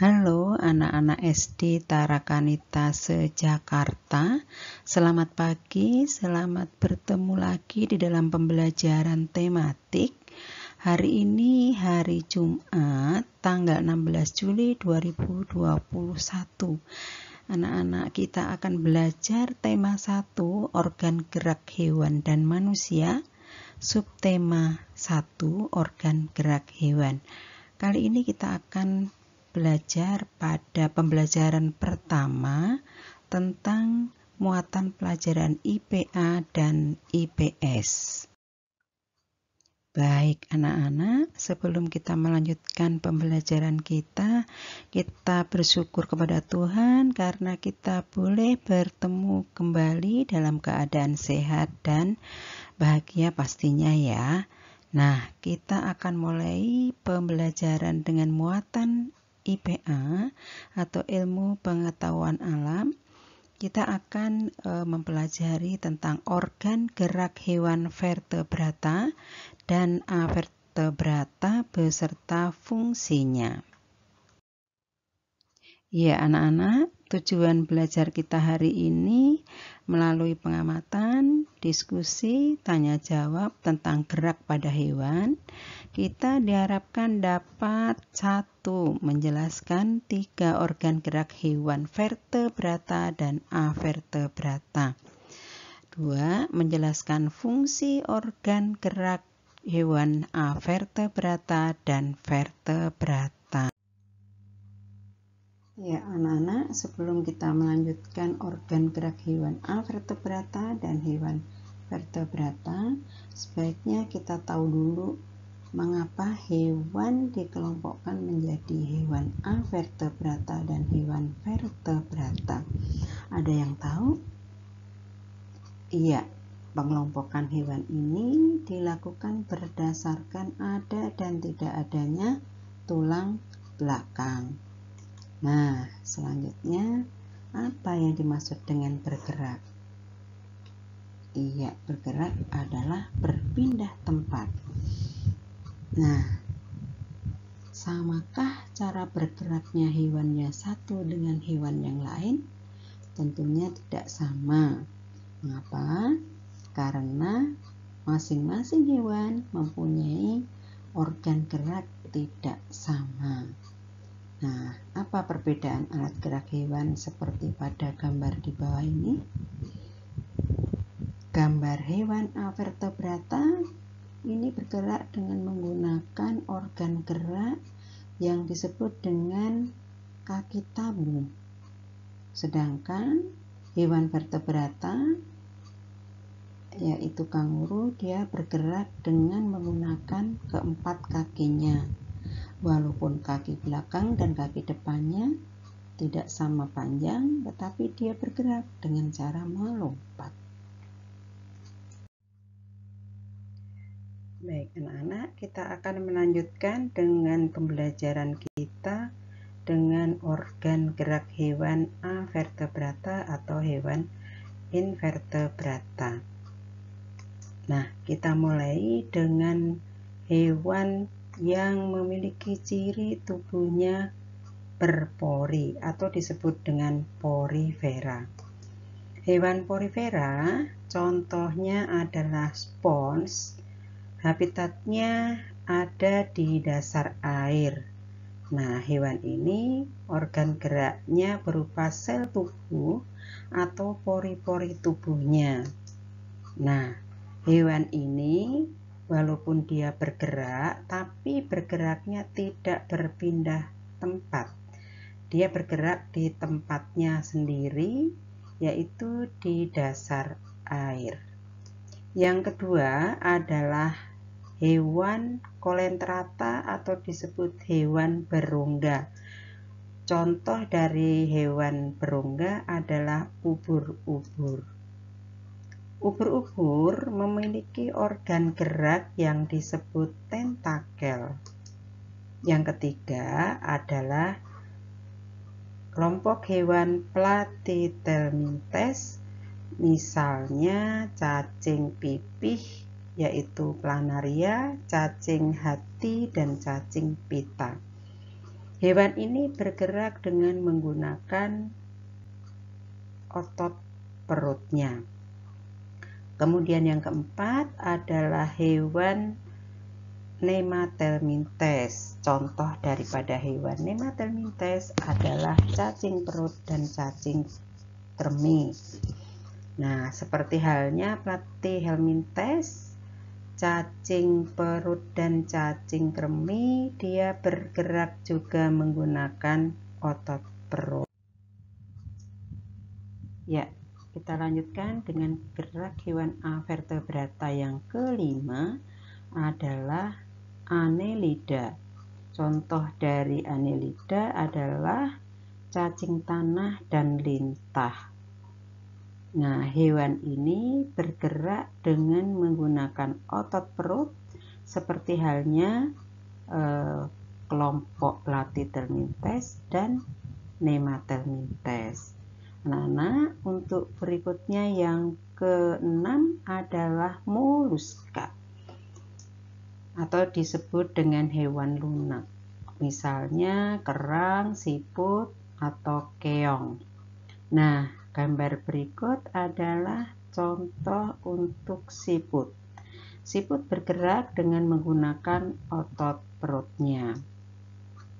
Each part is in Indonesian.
Halo anak-anak SD Tarakanita se-Jakarta. Selamat pagi, selamat bertemu lagi di dalam pembelajaran tematik. Hari ini hari Jumat, tanggal 16 Juli 2021. Anak-anak kita akan belajar tema 1, organ gerak hewan dan manusia. Subtema 1, organ gerak hewan. Kali ini kita akan belajar pada pembelajaran pertama tentang muatan pelajaran IPA dan IPS. Baik anak-anak, sebelum kita melanjutkan pembelajaran kita bersyukur kepada Tuhan karena kita boleh bertemu kembali dalam keadaan sehat dan bahagia pastinya ya. Nah, kita akan mulai pembelajaran dengan muatan IPA atau ilmu pengetahuan alam. Kita akan mempelajari tentang organ gerak hewan vertebrata dan avertebrata beserta fungsinya. Ya anak-anak, tujuan belajar kita hari ini melalui pengamatan, diskusi, tanya jawab tentang gerak pada hewan. Kita diharapkan dapat 1. Menjelaskan 3 organ gerak hewan vertebrata dan avertebrata. 2. Menjelaskan fungsi organ gerak hewan avertebrata dan vertebrata. Ya anak-anak, sebelum kita melanjutkan organ gerak hewan avertebrata dan hewan vertebrata, sebaiknya kita tahu dulu mengapa hewan dikelompokkan menjadi hewan avertebrata dan hewan vertebrata. Ada yang tahu? Iya, pengelompokan hewan ini dilakukan berdasarkan ada dan tidak adanya tulang belakang. Nah, selanjutnya apa yang dimaksud dengan bergerak? Iya, bergerak adalah berpindah tempat. Nah, samakah cara bergeraknya hewan yang satu dengan hewan yang lain? Tentunya tidak sama. Mengapa? Karena masing-masing hewan mempunyai organ gerak tidak sama. Nah, apa perbedaan alat gerak hewan seperti pada gambar di bawah ini? Gambar hewan avertebrata ini bergerak dengan menggunakan organ gerak yang disebut dengan kaki tabu. Sedangkan hewan vertebrata yaitu kanguru, dia bergerak dengan menggunakan keempat kakinya. Walaupun kaki belakang dan kaki depannya tidak sama panjang, tetapi dia bergerak dengan cara melompat. Baik anak-anak, kita akan melanjutkan dengan pembelajaran kita dengan organ gerak hewan avertebrata atau hewan invertebrata. Nah, kita mulai dengan hewan yang memiliki ciri tubuhnya berpori atau disebut dengan porifera. Hewan porifera contohnya adalah spons. Habitatnya ada di dasar air. Nah, hewan ini organ geraknya berupa sel tubuh atau pori-pori tubuhnya. Nah, hewan ini walaupun dia bergerak, tapi bergeraknya tidak berpindah tempat. Dia bergerak di tempatnya sendiri, yaitu di dasar air. Yang kedua adalah hewan colelenterata atau disebut hewan berongga. Contoh dari hewan berongga adalah ubur-ubur. Ubur-ubur memiliki organ gerak yang disebut tentakel. Yang ketiga adalah kelompok hewan platyhelminthes, misalnya cacing pipih yaitu planaria, cacing hati, dan cacing pita. Hewan ini bergerak dengan menggunakan otot perutnya. Kemudian yang keempat adalah hewan nematelmintes. Contoh daripada hewan nematelmintes adalah cacing perut dan cacing kremi. Nah, seperti halnya platyhelminthes, cacing perut dan cacing kremi, dia bergerak juga menggunakan otot perut. Ya, kita lanjutkan dengan gerak hewan avertebrata yang kelima adalah Annelida. Contoh dari Annelida adalah cacing tanah dan lintah. Nah, hewan ini bergerak dengan menggunakan otot perut seperti halnya kelompok Platyhelminthes dan Nematelmintes. Anak-anak, untuk berikutnya yang keenam adalah moluska atau disebut dengan hewan lunak. Misalnya kerang, siput, atau keong. Nah, gambar berikut adalah contoh untuk siput. Siput bergerak dengan menggunakan otot perutnya.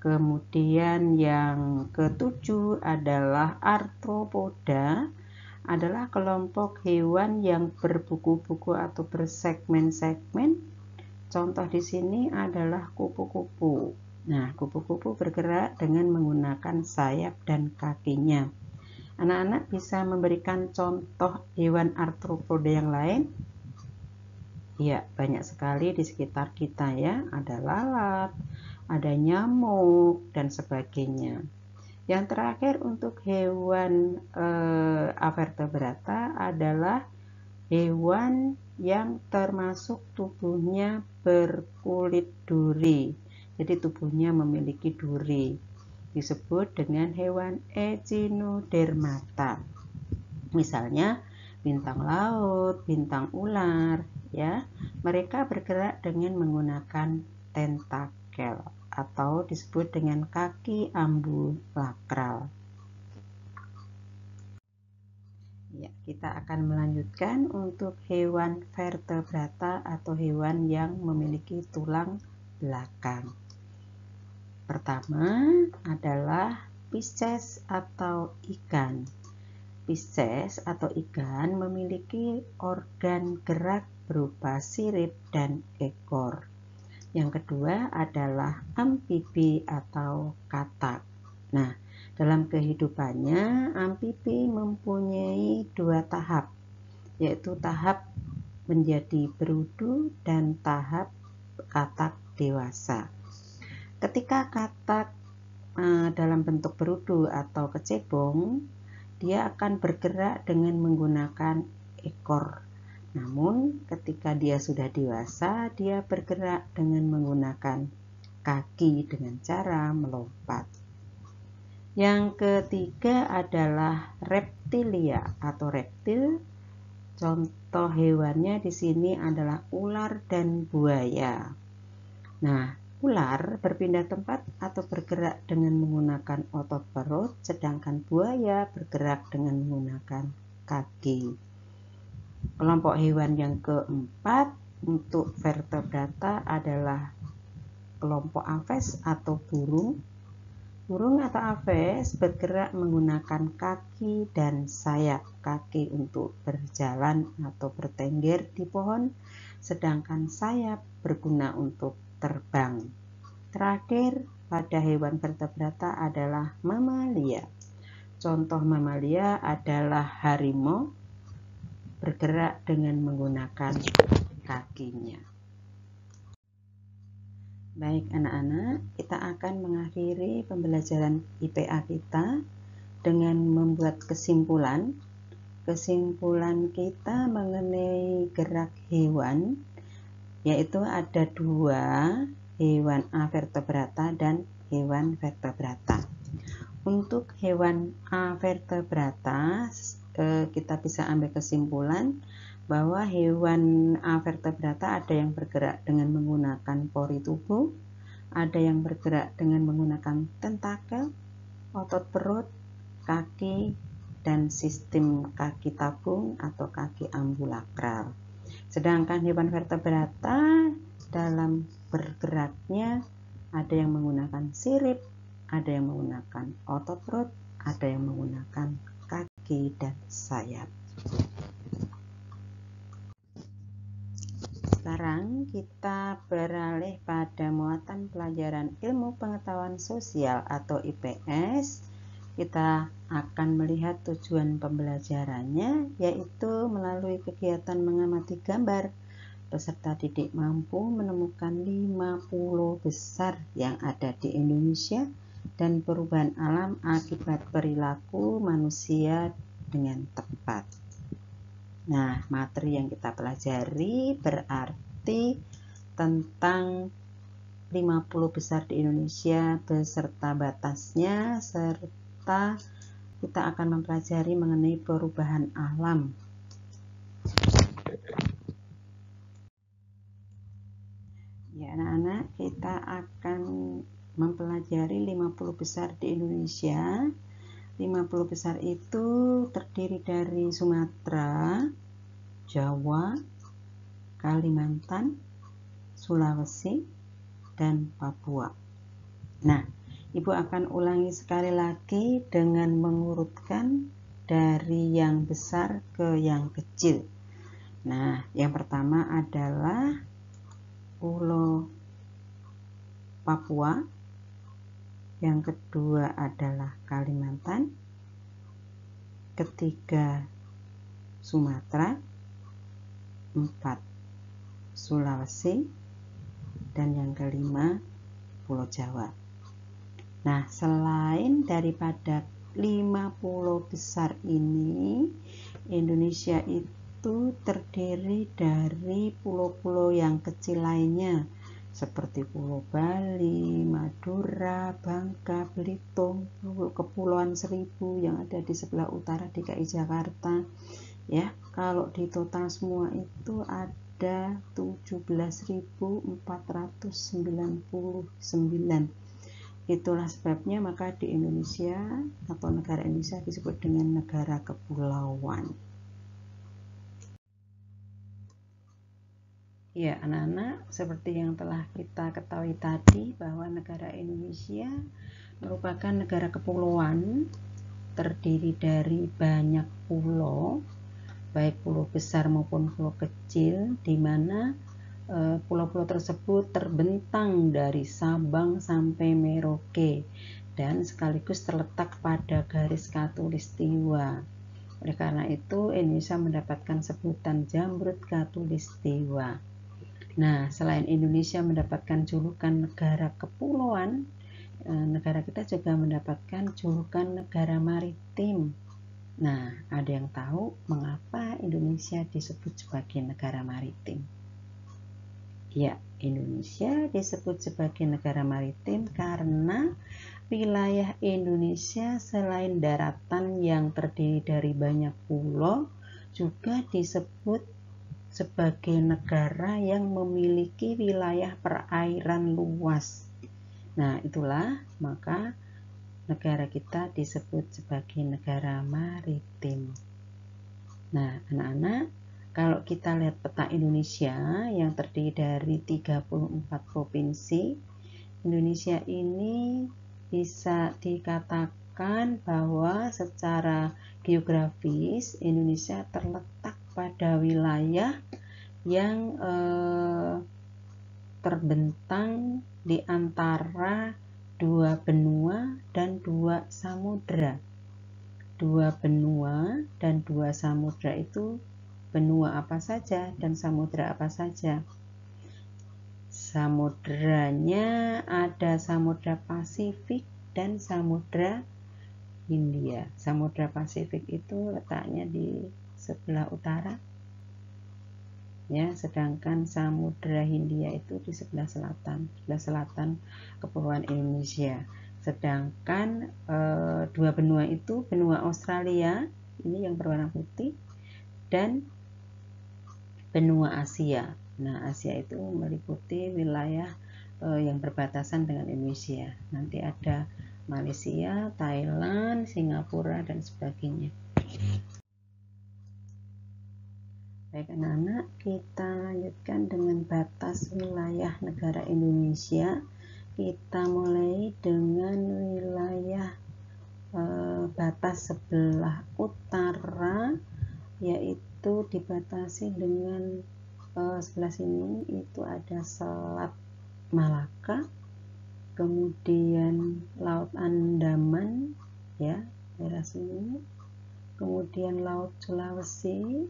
Kemudian yang ketujuh adalah arthropoda, adalah kelompok hewan yang berbuku-buku atau bersegmen-segmen. Contoh di sini adalah kupu-kupu. Nah, kupu-kupu bergerak dengan menggunakan sayap dan kakinya. Anak-anak bisa memberikan contoh hewan arthropoda yang lain? Ya, banyak sekali di sekitar kita ya. Ada lalat, ada nyamuk, dan sebagainya. Yang terakhir untuk hewan avertebrata adalah hewan yang termasuk tubuhnya berkulit duri. Jadi tubuhnya memiliki duri. Disebut dengan hewan echinodermata. Misalnya bintang laut, bintang ular, ya. Mereka bergerak dengan menggunakan tentakel atau disebut dengan kaki ambulakral. Ya, kita akan melanjutkan untuk hewan vertebrata atau hewan yang memiliki tulang belakang. Pertama adalah Pisces atau ikan. Pisces atau ikan memiliki organ gerak berupa sirip dan ekor. Yang kedua adalah amfibi atau katak. Nah, dalam kehidupannya amfibi mempunyai dua tahap, yaitu tahap menjadi berudu dan tahap katak dewasa. Ketika katak dalam bentuk berudu atau kecebong, dia akan bergerak dengan menggunakan ekor. Namun ketika dia sudah dewasa, dia bergerak dengan menggunakan kaki dengan cara melompat. Yang ketiga adalah reptilia atau reptil. Contoh hewannya di sini adalah ular dan buaya. Nah, ular berpindah tempat atau bergerak dengan menggunakan otot perut, sedangkan buaya bergerak dengan menggunakan kaki. Kelompok hewan yang keempat untuk vertebrata adalah kelompok aves atau burung. Burung atau aves bergerak menggunakan kaki dan sayap. Kaki untuk berjalan atau bertengger di pohon, sedangkan sayap berguna untuk terbang. Terakhir, pada hewan vertebrata adalah mamalia. Contoh mamalia adalah harimau, bergerak dengan menggunakan kakinya. Baik anak-anak, kita akan mengakhiri pembelajaran IPA kita dengan membuat kesimpulan. Kesimpulan kita mengenai gerak hewan, yaitu ada dua, hewan avertebrata dan hewan vertebrata. Untuk hewan avertebrata, kita bisa ambil kesimpulan bahwa hewan avertebrata ada yang bergerak dengan menggunakan pori tubuh, ada yang bergerak dengan menggunakan tentakel, otot perut, kaki, dan sistem kaki tabung atau kaki ambulakral. Sedangkan hewan vertebrata dalam bergeraknya ada yang menggunakan sirip, ada yang menggunakan otot perut, ada yang menggunakan kaki dan sayap. Sekarang kita beralih pada muatan pelajaran ilmu pengetahuan sosial atau IPS. Kita akan melihat tujuan pembelajarannya, yaitu melalui kegiatan mengamati gambar. Peserta didik mampu menemukan 50 besar yang ada di Indonesia dan perubahan alam akibat perilaku manusia dengan tepat. Nah, materi yang kita pelajari berarti tentang 50 besar di Indonesia beserta batasnya, serta kita akan mempelajari mengenai perubahan alam. Ya, anak-anak, kita akan mempelajari 50 besar di Indonesia. 50 besar itu terdiri dari Sumatera, Jawa, Kalimantan, Sulawesi, dan Papua. Nah, Ibu akan ulangi sekali lagi dengan mengurutkan dari yang besar ke yang kecil. Nah, yang pertama adalah Pulau Papua, yang kedua adalah Kalimantan, ketiga Sumatera, 4 Sulawesi, dan yang kelima Pulau Jawa. Nah, selain daripada 50 besar ini, Indonesia itu terdiri dari pulau-pulau yang kecil lainnya, seperti Pulau Bali, Madura, Bangka, Belitung, Kepulauan Seribu yang ada di sebelah utara DKI Jakarta. Ya, kalau di total semua itu ada 17.499. Itulah sebabnya maka di Indonesia atau negara Indonesia disebut dengan negara kepulauan. Ya, anak-anak, seperti yang telah kita ketahui tadi bahwa negara Indonesia merupakan negara kepulauan terdiri dari banyak pulau, baik pulau besar maupun pulau kecil, di mana pulau-pulau tersebut terbentang dari Sabang sampai Merauke dan sekaligus terletak pada garis khatulistiwa. Oleh karena itu, Indonesia mendapatkan sebutan Jamrut Khatulistiwa. Nah, selain Indonesia mendapatkan julukan negara kepulauan, negara kita juga mendapatkan julukan negara maritim. Nah, ada yang tahu mengapa Indonesia disebut sebagai negara maritim? Ya, Indonesia disebut sebagai negara maritim karena wilayah Indonesia selain daratan yang terdiri dari banyak pulau, juga disebut sebagai negara yang memiliki wilayah perairan luas. Nah, itulah maka negara kita disebut sebagai negara maritim. Nah, anak-anak, kalau kita lihat peta Indonesia yang terdiri dari 34 provinsi, Indonesia ini bisa dikatakan bahwa secara geografis Indonesia terletak pada wilayah yang terbentang di antara 2 benua dan 2 samudra. 2 benua dan 2 samudra itu benua apa saja dan samudra apa saja? Samudranya ada Samudra Pasifik dan Samudra Hindia. Samudra Pasifik itu letaknya di sebelah utara, ya, sedangkan Samudra Hindia itu di sebelah selatan Kepulauan Indonesia. Sedangkan 2 benua itu benua Australia, ini yang berwarna putih, dan benua Asia. Nah, Asia itu meliputi wilayah yang berbatasan dengan Indonesia. Nanti ada Malaysia, Thailand, Singapura, dan sebagainya. Baik anak-anak, kita lanjutkan dengan batas wilayah negara Indonesia. Kita mulai dengan wilayah batas sebelah utara, yaitu dibatasi dengan sebelah sini itu ada Selat Malaka, kemudian Laut Andaman, ya, daerah sini, kemudian Laut Sulawesi,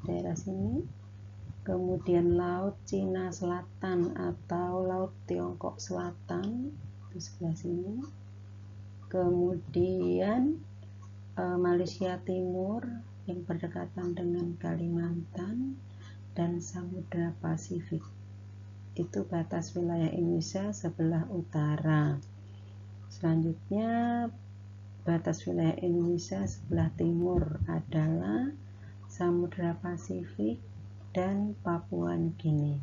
daerah sini, kemudian Laut Cina Selatan atau Laut Tiongkok Selatan, itu sebelah sini, kemudian Malaysia Timur yang berdekatan dengan Kalimantan, dan Samudra Pasifik. Itu batas wilayah Indonesia sebelah utara. Selanjutnya batas wilayah Indonesia sebelah timur adalah Samudra Pasifik dan Papua Nugini.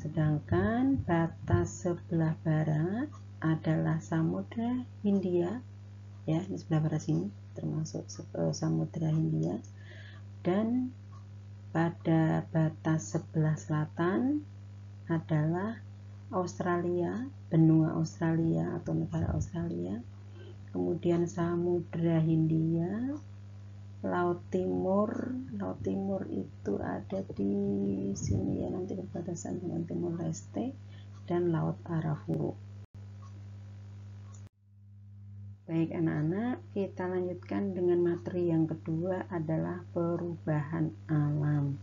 Sedangkan batas sebelah barat adalah Samudra Hindia, ya, di sebelah barat sini termasuk Samudra Hindia, dan pada batas sebelah selatan adalah Australia, benua Australia atau negara Australia, kemudian Samudra Hindia, Laut Timur itu ada di sini ya, nanti berbatasan dengan Timor Leste, dan Laut Arafura. Baik anak-anak, kita lanjutkan dengan materi yang kedua adalah perubahan alam.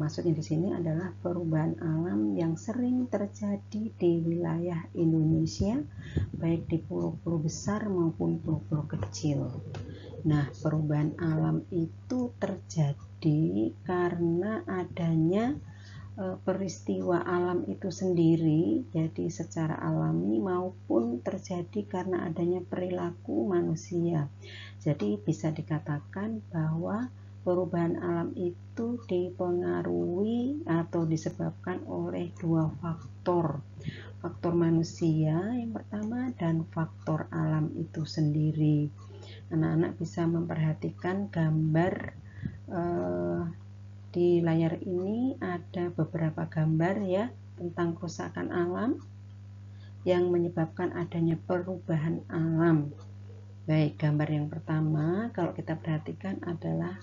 Maksudnya di sini adalah perubahan alam yang sering terjadi di wilayah Indonesia, baik di pulau-pulau besar maupun pulau-pulau kecil. Nah, perubahan alam itu terjadi karena adanya peristiwa alam itu sendiri, jadi secara alami, maupun terjadi karena adanya perilaku manusia. Jadi bisa dikatakan bahwa perubahan alam itu dipengaruhi atau disebabkan oleh dua faktor. Faktor manusia yang pertama dan faktor alam itu sendiri. Anak-anak bisa memperhatikan gambar di layar ini, ada beberapa gambar ya tentang kerusakan alam yang menyebabkan adanya perubahan alam. Baik, gambar yang pertama kalau kita perhatikan adalah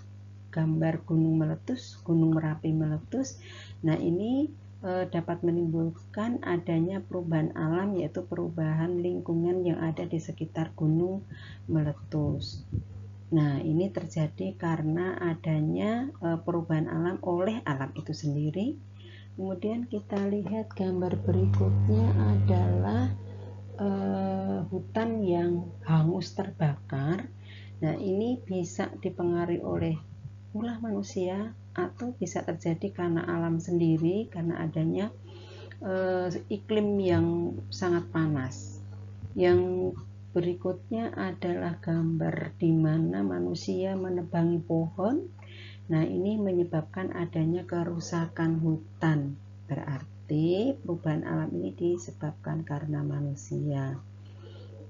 gambar gunung meletus, Gunung Merapi meletus. Nah, ini dapat menimbulkan adanya perubahan alam, yaitu perubahan lingkungan yang ada di sekitar gunung meletus. Nah, ini terjadi karena adanya perubahan alam oleh alam itu sendiri. Kemudian kita lihat gambar berikutnya adalah hutan yang hangus terbakar. Nah, ini bisa dipengaruhi oleh ulah manusia atau bisa terjadi karena alam sendiri, karena adanya iklim yang sangat panas. Yang berikutnya adalah gambar di mana manusia menebangi pohon. Nah, ini menyebabkan adanya kerusakan hutan. Berarti perubahan alam ini disebabkan karena manusia.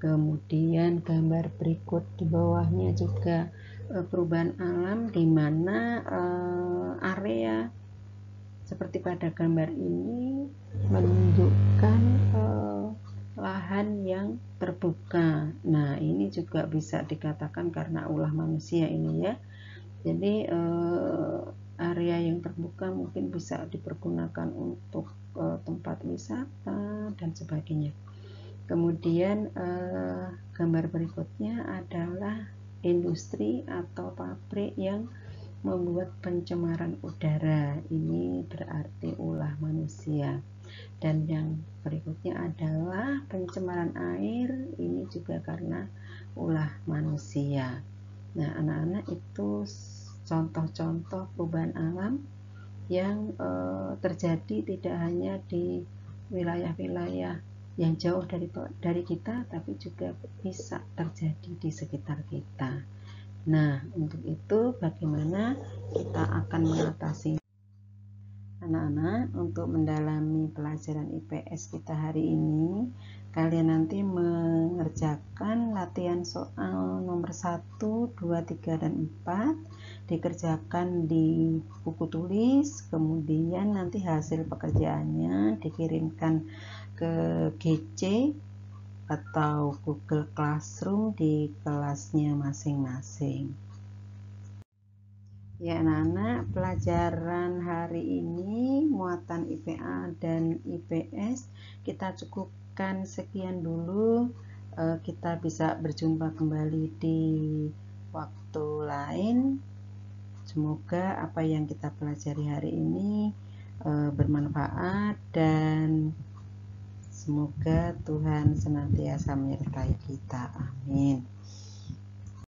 Kemudian gambar berikut di bawahnya juga perubahan alam di mana area seperti pada gambar ini menunjukkan lahan yang terbuka. Nah, ini juga bisa dikatakan karena ulah manusia ini ya. Jadi area yang terbuka mungkin bisa dipergunakan untuk tempat wisata dan sebagainya. Kemudian gambar berikutnya adalah industri atau pabrik yang membuat pencemaran udara. Ini berarti ulah manusia. Dan yang berikutnya adalah pencemaran air, ini juga karena ulah manusia. Nah, anak-anak, itu contoh-contoh perubahan alam yang terjadi tidak hanya di wilayah-wilayah yang jauh dari kita, tapi juga bisa terjadi di sekitar kita. Nah, untuk itu bagaimana kita akan mengatasi? Anak-anak, untuk mendalami pelajaran IPS kita hari ini, kalian nanti mengerjakan latihan soal nomor 1, 2, 3, dan 4, dikerjakan di buku tulis, kemudian nanti hasil pekerjaannya dikirimkan ke GC atau Google Classroom di kelasnya masing-masing. Ya anak-anak, pelajaran hari ini muatan IPA dan IPS kita cukupkan sekian dulu. Kita bisa berjumpa kembali di waktu lain. Semoga apa yang kita pelajari hari ini bermanfaat dan semoga Tuhan senantiasa menyertai kita. Amin.